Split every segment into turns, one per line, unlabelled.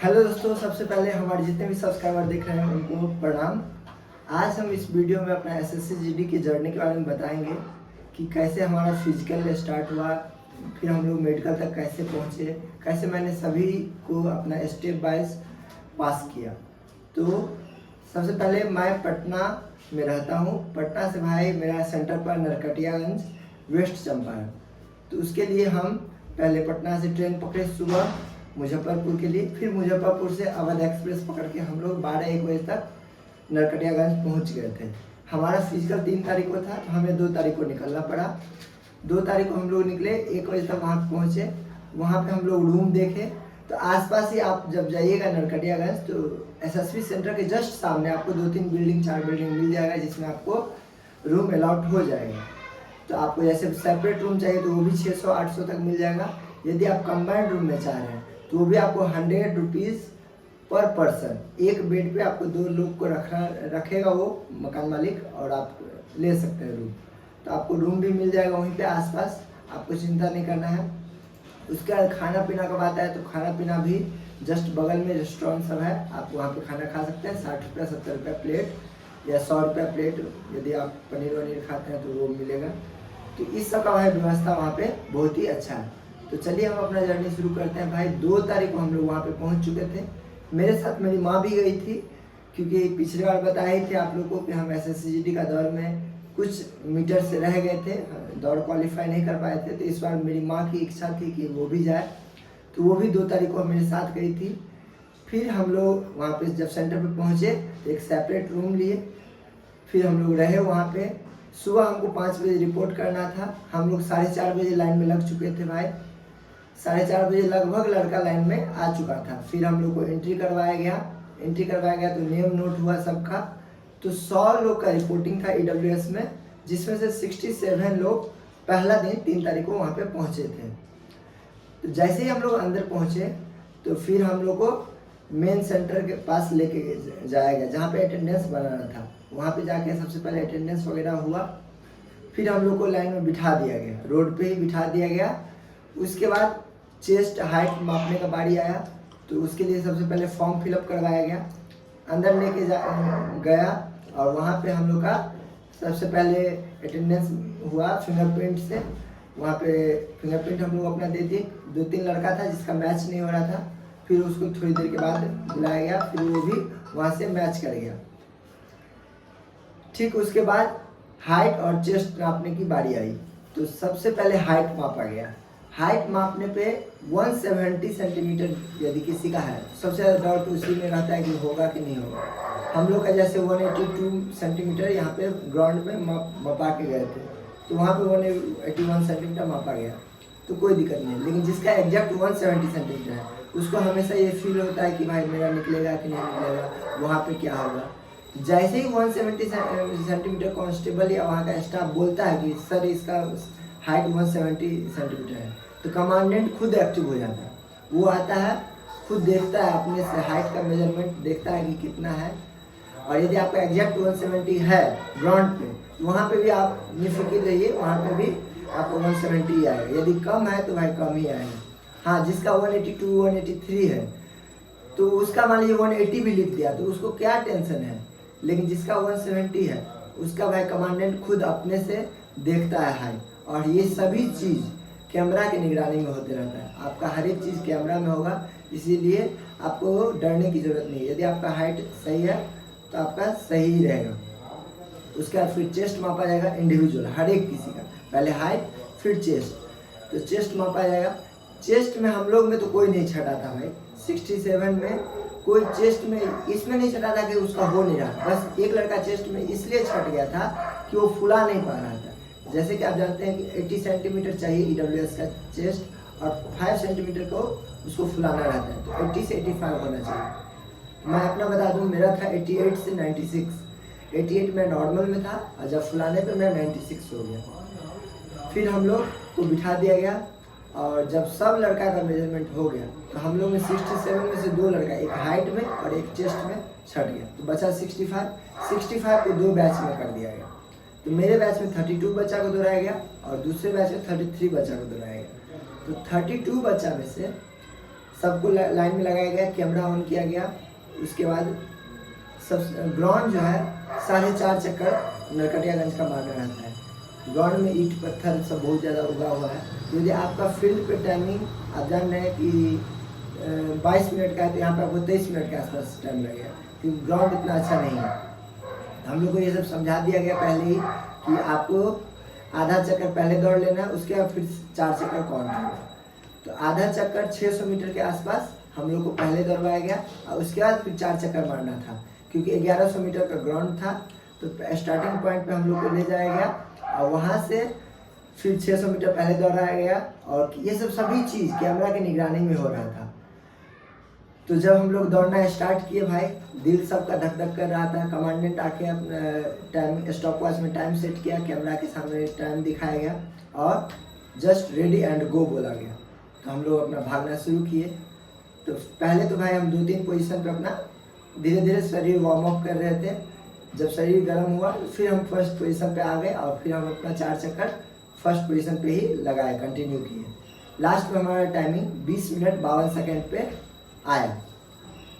Hello दोस्तों, सबसे पहले हमारे जितने भी सब्सक्राइबर देख रहे हैं उनको प्रणाम। आज हम इस वीडियो में अपना एसएससी जीडी की जर्नी के बारे में बताएंगे कि कैसे हमारा फिजिकल स्टार्ट हुआ, फिर हम लोग मेडिकल तक कैसे पहुँचे, कैसे मैंने सभी को अपना स्टेप वाइज पास किया। तो सबसे पहले मैं पटना में रहता हूँ। पटना से भाई मेरा सेंटर पर नरकटियागंज वेस्ट चंपारण। तो उसके लिए हम पहले पटना से ट्रेन पकड़े सुबह मुजफ्फरपुर के लिए, फिर मुजफ्फरपुर से अवध एक्सप्रेस पकड़ के हम लोग 12-1 बजे तक नरकटियागंज पहुंच गए थे। हमारा फिजिकल 3 तारीख को था, तो हमें 2 तारीख को निकलना पड़ा। 2 तारीख को हम लोग निकले, 1 बजे तक वहाँ पहुँचे। वहाँ पे हम लोग रूम देखे। तो आसपास ही आप जब जाइएगा नरकटियागंज तो एसएसबी सेंटर के जस्ट सामने आपको 2-3 बिल्डिंग 4 बिल्डिंग मिल जाएगा, जिसमें आपको रूम अलाउट हो जाएगा। तो आपको जैसे सेपरेट रूम चाहिए तो वो भी 600-800 तक मिल जाएगा। यदि आप कंबाइंड रूम में चाह रहे हैं तो वो भी आपको 100 रुपीज़ पर पर्सन, एक बेड पे आपको 2 लोग को रखेगा वो मकान मालिक, और आप ले सकते हैं रूम। तो आपको रूम भी मिल जाएगा वहीं पे आसपास, आपको चिंता नहीं करना है। उसके बाद खाना पीना का बात है तो खाना पीना भी जस्ट बगल में रेस्टोरेंट सब है, आप वहाँ पे खाना खा सकते हैं। 60 रुपया 70 रुपया प्लेट या 100 रुपया प्लेट। यदि आप पनीर वनीर खाते हैं तो वो मिलेगा। तो इस सब का व्यवस्था वहाँ पे बहुत ही अच्छा है। तो चलिए हम अपना जर्नी शुरू करते हैं। भाई 2 तारीख को हम लोग वहाँ पे पहुँच चुके थे। मेरे साथ मेरी माँ भी गई थी, क्योंकि पिछली बार बताए थे आप लोगों को कि हम एसएससी का दौर में कुछ मीटर से रह गए थे, दौड़ क्वालिफाई नहीं कर पाए थे। तो इस बार मेरी माँ की इच्छा थी कि वो भी जाए, तो वो भी 2 तारीख को मेरे साथ गई थी। फिर हम लोग वहाँ पे जब सेंटर पे पहुँचे तो एक सेपरेट रूम लिए, फिर हम लोग रहे वहाँ पे। सुबह हमको 5 बजे रिपोर्ट करना था। हम लोग 4:30 बजे लाइन में लग चुके थे भाई। 4:30 बजे लगभग लड़का लाइन में आ चुका था। फिर हम लोग को एंट्री करवाया गया तो नेम नोट हुआ सबका। तो 100 लोग का रिपोर्टिंग था ईडब्ल्यूएस में, जिसमें से 67 लोग पहला दिन 3 तारीख को वहाँ पे पहुँचे थे। तो जैसे ही हम लोग अंदर पहुँचे तो फिर हम लोग को मेन सेंटर के पास लेके जाया गया, जहाँ पे अटेंडेंस बनाना था। वहाँ पे जाके सबसे पहले अटेंडेंस वगैरह हुआ। फिर हम लोग को लाइन में बिठा दिया गया, रोड पे ही बिठा दिया गया। उसके बाद चेस्ट हाइट मापने का बारी आया, तो उसके लिए सबसे पहले फॉर्म फिलअप करवाया गया। अंदर लेके गया और वहाँ पे हम लोग का सबसे पहले अटेंडेंस हुआ फिंगरप्रिंट से। वहाँ पे फिंगरप्रिंट हम लोग अपना दे दिए। 2-3 लड़का था जिसका मैच नहीं हो रहा था, फिर उसको थोड़ी देर के बाद बुलाया गया, फिर वो भी वहाँ से मैच कर गया। ठीक उसके बाद हाइट और चेस्ट नापने की बारी आई। तो सबसे पहले हाइट मापा गया। हाइट मापने पे 170 सेंटीमीटर यदि किसी का है तो सबसे ज़्यादा डाउट उसी में रहता है कि होगा कि नहीं होगा। हम लोग का जैसे 182 सेंटीमीटर यहाँ पे ग्राउंड में मापा के गए थे, तो वहाँ पे 181 सेंटीमीटर मापा गया, तो कोई दिक्कत नहीं है। लेकिन जिसका एग्जैक्ट 170 सेंटीमीटर है उसको हमेशा ये फील होता है कि भाई मेरा निकलेगा कि नहीं निकलेगा, वहाँ पे क्या होगा। जैसे ही 170 सेंटीमीटर कांस्टेबल या वहाँ का स्टाफ बोलता है कि सर इसका हाइट 170 सेंटीमीटर है, तो कमांडेंट खुद एक्टिव हो जाता है। वो आता है, खुद देखता है, अपने से हाइट का मेजरमेंट देखता है कि कितना है। और यदि आपका एग्जैक्ट 170 है ग्राउंड पे, तो वहाँ पे भी आप निफिक्र रहिए, वहाँ पे भी आपको 170 ही आएगा। यदि कम है तो भाई कम ही आएगा। हाँ, जिसका 182 183 है तो उसका मान लीजिए 180 भी लिख दिया तो उसको क्या टेंशन है। लेकिन जिसका 170 है उसका भाई कमांडेंट खुद अपने से देखता है हाइट। और ये सभी चीज़ कैमरा की निगरानी में होते रहता है। आपका हर एक चीज़ कैमरा में होगा, इसीलिए आपको डरने की ज़रूरत नहीं है। यदि आपका हाइट सही है तो आपका सही ही रहेगा। उसके बाद फिर चेस्ट मापा जाएगा इंडिविजुअल, हर एक किसी का। पहले हाइट फिर चेस्ट। तो चेस्ट मापा जाएगा। चेस्ट में हम लोग में तो कोई नहीं छटा था भाई। 67 में कोई चेस्ट में इसमें नहीं छटा था कि उसका हो नहीं रहा। बस एक लड़का चेस्ट में इसलिए छट गया था कि वो फुला नहीं पा रहा था। जैसे कि आप जानते हैं कि 80 सेंटीमीटर चाहिए ईडब्ल्यूएस का चेस्ट, और 5 सेंटीमीटर को उसको फुलाना रहता है। तो 80 से 85 होना चाहिए। मैं अपना बता दूं, मेरा था 88 से 96। 88 में नॉर्मल में था और जब फुलाने पे मैं 96 हो गया। फिर हम लोग को बिठा दिया गया, और जब सब लड़का का मेजरमेंट हो गया तो हम लोग में 67 में से 2 लड़का, एक हाइट में और एक चेस्ट में छट गया। तो बचा 65 को 2 बैच में कर दिया गया। तो मेरे बैच में 32 बच्चा को दोहराया गया और दूसरे बैच में 33 बच्चा को दोहराया गया। तो 32 बच्चा में से सबको लाइन में लगाया गया, कैमरा ऑन किया गया। उसके बाद सब ग्राउंड जो है 4.5 चक्कर नरकटियागंज का मारना रहता है। ग्राउंड में ईंट पत्थर सब बहुत ज़्यादा उगा हुआ है। यदि आपका फील्ड पे टाइमिंग आप जान रहे हैं कि 22 मिनट का है, तो यहाँ पे आपको 23 मिनट के आसपास टाइम लगेगा, क्योंकि ग्राउंड इतना अच्छा नहीं है। हम लोग को ये सब समझा दिया गया पहले ही कि आपको आधा चक्कर पहले दौड़ लेना है, उसके बाद फिर 4 चक्कर काउंट होगा। तो आधा चक्कर 600 मीटर के आसपास हम लोग को पहले दौड़वाया गया, और उसके बाद फिर 4 चक्कर मारना था, क्योंकि 1100 मीटर का ग्राउंड था। तो स्टार्टिंग पॉइंट पे हम लोग को ले जाया गया, और वहाँ से फिर 600 मीटर पहले दौड़ाया गया। और ये सब सभी चीज़ कैमरा की निगरानी में हो रहा था। तो जब हम लोग दौड़ना स्टार्ट किए भाई, दिल सबका धक धक कर रहा था। कमांडेंट आके अपना टाइम स्टॉप वॉच में टाइम सेट किया, कैमरा के सामने टाइम दिखाया गया, और जस्ट रेडी एंड गो बोला गया। तो हम लोग अपना भागना शुरू किए। तो पहले तो भाई हम 2-3 पोजीशन पे अपना धीरे धीरे शरीर वार्म अप कर रहे थे। जब शरीर गर्म हुआ फिर हम फर्स्ट पोजीशन पे आ गए, और फिर हम अपना 4 चक्कर फर्स्ट पोजीशन पे ही लगाए, कंटिन्यू किए। लास्ट में हमारा टाइमिंग 20 मिनट 52 सेकेंड पे आया।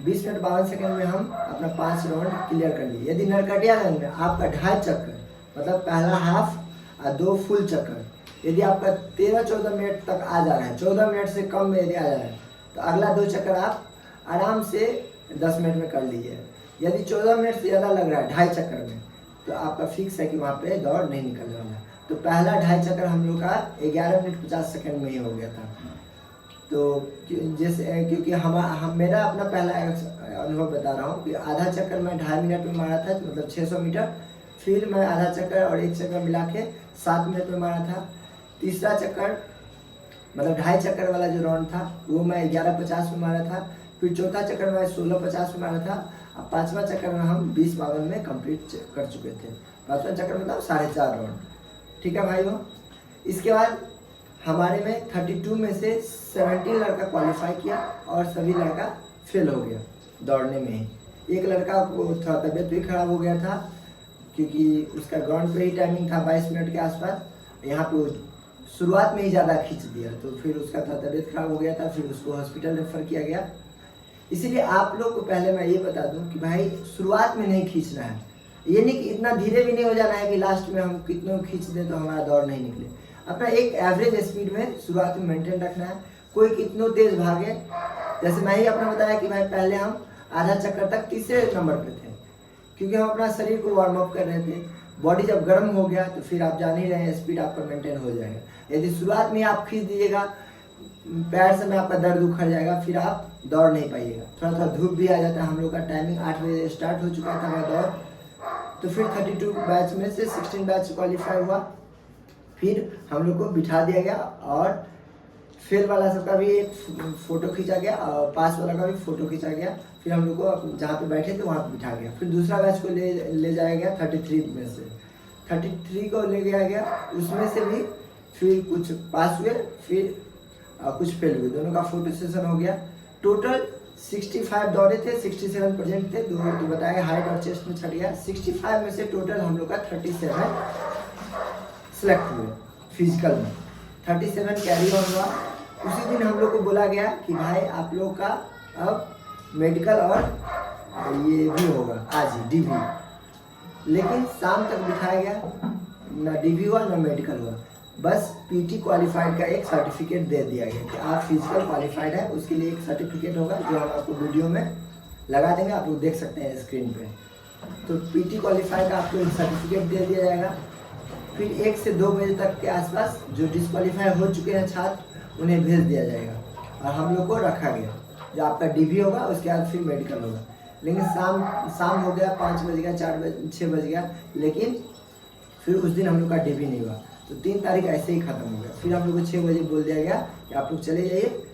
20 मिनट 52 सेकेंड में हम अपना 5 राउंड क्लियर कर लिए। यदि नरकटियागंज में आपका 2.5 चक्कर, मतलब पहला हाफ और 2 फुल चक्कर, यदि आपका 13-14 मिनट तक आ जा रहा है, 14 मिनट से कम में यदि आ जा रहा है, तो अगला 2 चक्कर आप आराम से 10 मिनट में कर लीजिए। यदि 14 मिनट से ज़्यादा लग रहा है 2.5 चक्कर में, तो आपका फिक्स है कि वहाँ पे दौड़ नहीं निकलने वाला। तो पहला 2.5 चक्कर हम लोग का 11 मिनट 50 सेकेंड में ही हो गया था। तो जैसे क्योंकि मेरा अपना पहला अनुभव बता रहा हूँ कि आधा चक्कर मैं 2.5 मिनट में मारा था, मतलब 600 मीटर। फिर मैं आधा चक्कर और 1 चक्कर मिला के 7 मिनट में मारा था। तीसरा चक्कर मतलब 2.5 चक्कर वाला जो राउंड था वो मैं 11:50 में मारा था। फिर चौथा चक्कर मैं 16:50 में मारा था। अब 5वां चक्कर में हम 20:52 में कंप्लीट कर चुके थे। 5वां चक्कर मतलब 4.5 राउंड। ठीक है भाइयों। इसके बाद हमारे में 32 में से 17 लड़का क्वालिफाई किया, और सभी लड़का फेल हो गया दौड़ने में ही। एक लड़का को थोड़ा तबीयत भी खराब हो गया था, क्योंकि उसका ग्राउंड पे ही टाइमिंग था 22 मिनट के आसपास। यहाँ पे शुरुआत में ही ज़्यादा खींच दिया, तो फिर उसका था तबीयत खराब हो गया था। फिर उसको हॉस्पिटल रेफर किया गया। इसीलिए आप लोग को पहले मैं ये बता दूं कि भाई शुरुआत में नहीं खींचना है। ये नहीं कि इतना धीरे भी नहीं हो जाना है कि लास्ट में हम कितनों खींच दें तो हमारा दौड़ नहीं निकले। अपना एक एवरेज स्पीड में शुरुआत में मेंटेन रखना है। कोई कितनों तेज भागे, जैसे मैं ही अपना बताया कि भाई पहले हम आधा चक्कर तक तीसरे नंबर पे थे, क्योंकि हम अपना शरीर को वार्म अप कर रहे थे। बॉडी जब गर्म हो गया तो फिर आप जान ही रहे हैं स्पीड आपका मेंटेन हो जाएगा। यदि शुरुआत में आप खींच दीजिएगा, पैर से में आपका दर्द उखड़ जाएगा, फिर आप दौड़ नहीं पाइएगा। थोड़ा थोड़ा धूप भी आ जाता है। हम लोग का टाइमिंग 8 बजे स्टार्ट हो चुका था मेरा दौड़। तो फिर 32 बैच में से 16 बैच क्वालिफाई हुआ। फिर हम लोग को बिठा दिया गया, और फेल वाला सबका भी एक फ़ोटो खींचा गया, और पास वाला का भी फ़ोटो खींचा गया। फिर हम लोग को जहाँ पे बैठे थे वहाँ पे बिठा गया। फिर दूसरा बैच को ले जाया गया 33 में से। 33 को ले गया गया, उसमें से भी फिर कुछ पास हुए, फिर कुछ फेल हुए। दोनों का फोटो सेशन हो गया। टोटल 65 दौड़े थे, 67% थे। तो बताया हाइट और चेस्ट में छट गया। 65 में से टोटल हम लोग का 37 सिलेक्ट हुए फिजिकल में। 37 कैरी ऑन हुआ। उसी दिन हम लोग को बोला गया कि भाई आप लोग का अब मेडिकल और ये भी होगा आज ही डीवी। लेकिन शाम तक बिठाया गया, ना डीवी हुआ ना मेडिकल हुआ। बस पीटी क्वालिफाइड का एक सर्टिफिकेट दे दिया गया कि आप फिजिकल क्वालिफाइड है। उसके लिए एक सर्टिफिकेट होगा जो हम आपको वीडियो में लगा देंगे, आप लोग देख सकते हैं स्क्रीन पे। तो पीटी क्वालिफाइड का आपको एक सर्टिफिकेट दे दिया जाएगा। फिर 1 से 2 बजे तक के आसपास जो डिस्क्वालीफाई हो चुके हैं छात्र उन्हें भेज दिया जाएगा, और हम लोग को रखा गया। जो आपका डीवी होगा उसके बाद फिर मेडिकल होगा। लेकिन शाम हो गया, 5 बज गया, 4 बज 6 बज गया, लेकिन फिर उस दिन हम लोग का डीवी नहीं हुआ। तो 3 तारीख ऐसे ही ख़त्म हो गया। फिर हम लोग को 6 बजे बोल दिया गया कि आप लोग चले जाइए,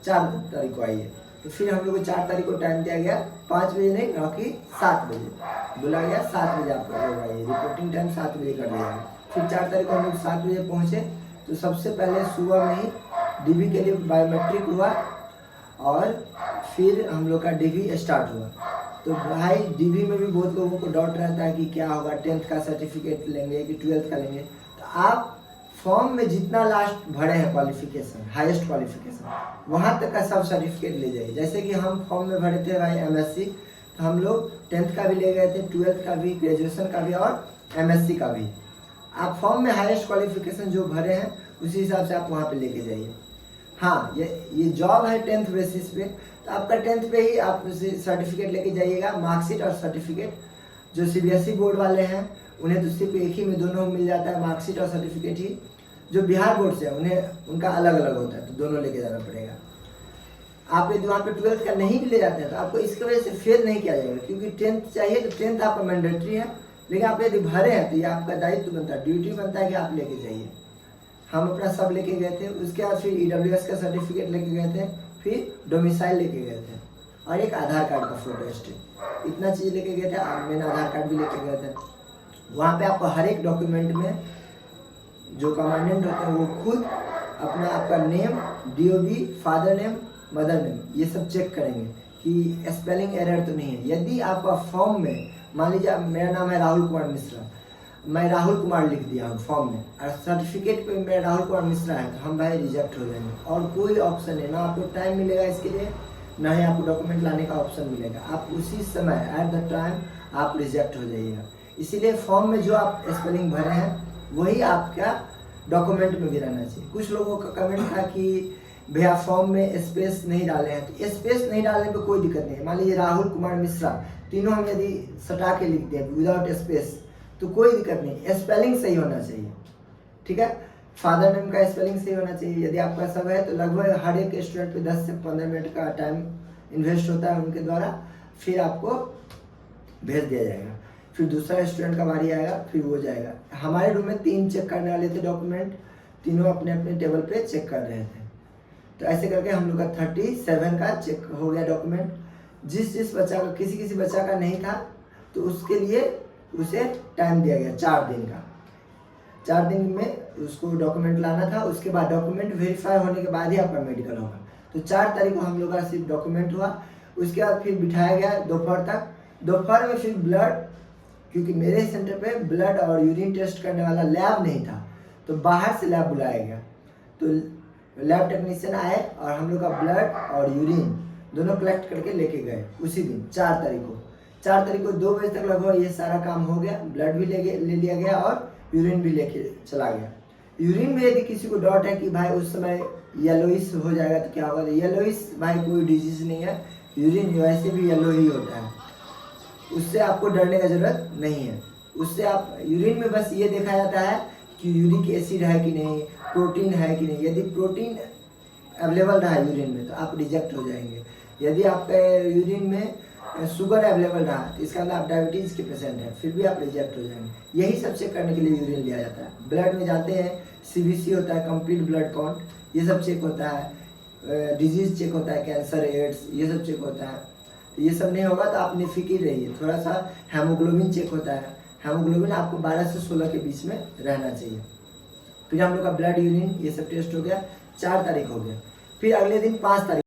4 तारीख को आइए। तो फिर हम लोग को 4 तारीख को टाइम दिया गया, 5 बजे नहीं ना कि 7 बजे बुला गया। 7 बजे आप लोग आइए, रिपोर्टिंग टाइम 7 बजे कर दिया गया। फिर 4 तारीख को हम लोग 7 बजे पहुँचे। तो सबसे पहले सुबह में ही डीवी के लिए बायोमेट्रिक हुआ, और फिर हम लोग का डीवी स्टार्ट हुआ। तो भाई डीवी में भी बहुत लोगों को डाउट रहता है कि क्या होगा, 10th का सर्टिफिकेट लेंगे कि 12th का लेंगे। तो आप फॉर्म में जितना लास्ट भरे हैं क्वालिफिकेशन, हाईएस्ट क्वालिफिकेशन, वहाँ तक का सब सर्टिफिकेट ले जाइए। जैसे कि हम फॉर्म में भरे थे भाई एमएससी, तो हम लोग 10th का भी ले गए थे, 12th का भी, ग्रेजुएशन का भी और एमएससी का भी। आप फॉर्म में हाईएस्ट क्वालिफिकेशन जो भरे हैं उसी हिसाब से आप वहाँ पे लेके जाइए। हाँ, ये जॉब है 10th बेसिस पे, तो आपका 10th पे ही आप सर्टिफिकेट लेके जाइएगा, मार्कशीट और सर्टिफिकेट। जो सीबीएसई बोर्ड वाले हैं उन्हें तो सिर्फ एक ही में दोनों मिल जाता है, मार्कशीट और सर्टिफिकेट ही। जो बिहार बोर्ड से है उन्हें उनका अलग अलग होता है, तो दोनों लेके जाना पड़ेगा। आप यदि वहाँ पे 12th का नहीं भी ले जाते हैं तो आपको इसकी वजह से फेल नहीं किया जाएगा, क्योंकि 10th चाहिए तो 10th आपका मैंडेटरी है। लेकिन आप यदि भरे हैं तो ये आपका दायित्व बनता है, ड्यूटी बनता है कि आप लेके जाइए। हम अपना सब लेके गए थे, उसके बाद फिर ईडब्ल्यूएस का सर्टिफिकेट लेके गए थे, फिर डोमिसाइल लेके गए थे और एक आधार कार्ड का फोटो स्टेट, इतना चीज़ लेके गए थे। मैंने आधार कार्ड भी लेके गए थे। वहाँ पे आपको हर एक डॉक्यूमेंट में जो कमांडेंट होते हैं वो खुद अपना आपका name, DOB, father name, mother name, ये सब चेक करेंगे कि स्पेलिंग एरर तो नहीं है। यदि आपका फॉर्म में, मान लीजिए मेरा नाम है राहुल कुमार मिश्रा, मैं राहुल कुमार लिख दिया हूँ फॉर्म में, और सर्टिफिकेट पे मेरा राहुल कुमार मिश्रा है, तो हम भाई रिजेक्ट हो जाएंगे। और कोई ऑप्शन है ना, आपको टाइम मिलेगा इसके लिए, ना ही आपको डॉक्यूमेंट लाने का ऑप्शन मिलेगा। आप उसी समय एट द टाइम आप रिजेक्ट हो जाइएगा। इसीलिए फॉर्म में जो आप स्पेलिंग भरे हैं वही आपका डॉक्यूमेंट में भी रहना चाहिए। कुछ लोगों का कमेंट था कि भैया फॉर्म में स्पेस नहीं डाले हैं, तो स्पेस नहीं डालने पे कोई दिक्कत नहीं है। मान लीजिए राहुल कुमार मिश्रा, तीनों हम यदि सटा के लिख दें विदाउट स्पेस तो कोई दिक्कत नहीं, स्पेलिंग सही होना चाहिए, ठीक है। फादर नेम का स्पेलिंग सही होना चाहिए। यदि आपका सब है तो लगभग हर एक स्टूडेंट पे 10 से 15 मिनट का टाइम इन्वेस्ट होता है उनके द्वारा, फिर आपको भेज दिया जाएगा। फिर दूसरा स्टूडेंट का बारी आएगा, फिर वो जाएगा। हमारे रूम में 3 चेक करने वाले थे डॉक्यूमेंट, तीनों अपने अपने टेबल पे चेक कर रहे थे। तो ऐसे करके हम लोग का 37 का चेक हो गया डॉक्यूमेंट। जिस बच्चा का, किसी बच्चा का नहीं था तो उसके लिए उसे टाइम दिया गया 4 दिन का। 4 दिन में उसको डॉक्यूमेंट लाना था। उसके बाद डॉक्यूमेंट वेरीफाई होने के बाद ही आपका मेडिकल होगा। तो 4 तारीख को हम लोग का सिर्फ डॉक्यूमेंट हुआ। उसके बाद फिर बिठाया गया दोपहर तक। दोपहर में फिर ब्लड, क्योंकि मेरे सेंटर पे ब्लड और यूरिन टेस्ट करने वाला लैब नहीं था, तो बाहर से लैब बुलाया गया। तो लैब टेक्नीशियन आए और हम लोग का ब्लड और यूरिन दोनों कलेक्ट करके लेके गए उसी दिन 4 तारीख को। 4 तारीख को 2 बजे तक लगभग ये सारा काम हो गया। ब्लड भी ले लिया गया और यूरिन भी लेके चला गया। यूरिन में यदि किसी को डाउट है कि भाई उस समय येलोइश हो जाएगा तो क्या होगा, येलोइश भाई कोई डिजीज नहीं है। यूरिन वैसे भी येलो ही होता है, उससे आपको डरने का जरूरत नहीं है। उससे आप, यूरिन में बस ये देखा जाता है कि यूरिक एसिड है कि नहीं, प्रोटीन है कि नहीं। यदि प्रोटीन अवेलेबल रहा यूरिन में तो आप रिजेक्ट हो जाएंगे। यदि आपके यूरिन में शुगर अवेलेबल रहा तो इसका मतलब आप डायबिटीज़ के पेशेंट हैं, फिर भी आप रिजेक्ट हो जाएंगे। यही सब चेक करने के लिए यूरिन लिया जाता है। ब्लड में जाते हैं, सीबीसी होता है, कंप्लीट ब्लड काउंट, ये सब चेक होता है। डिजीज चेक होता है, कैंसर, एड्स, ये सब चेक होता है। तो ये सब नहीं होगा तो आप निफिकिर रहिए। थोड़ा सा हेमोग्लोबिन चेक होता है। हेमोग्लोबिन आपको 12 से 16 के बीच में रहना चाहिए। फिर हम लोग का ब्लड, यूरिन, ये सब टेस्ट हो गया। 4 तारीख हो गया। फिर अगले दिन 5 तारीख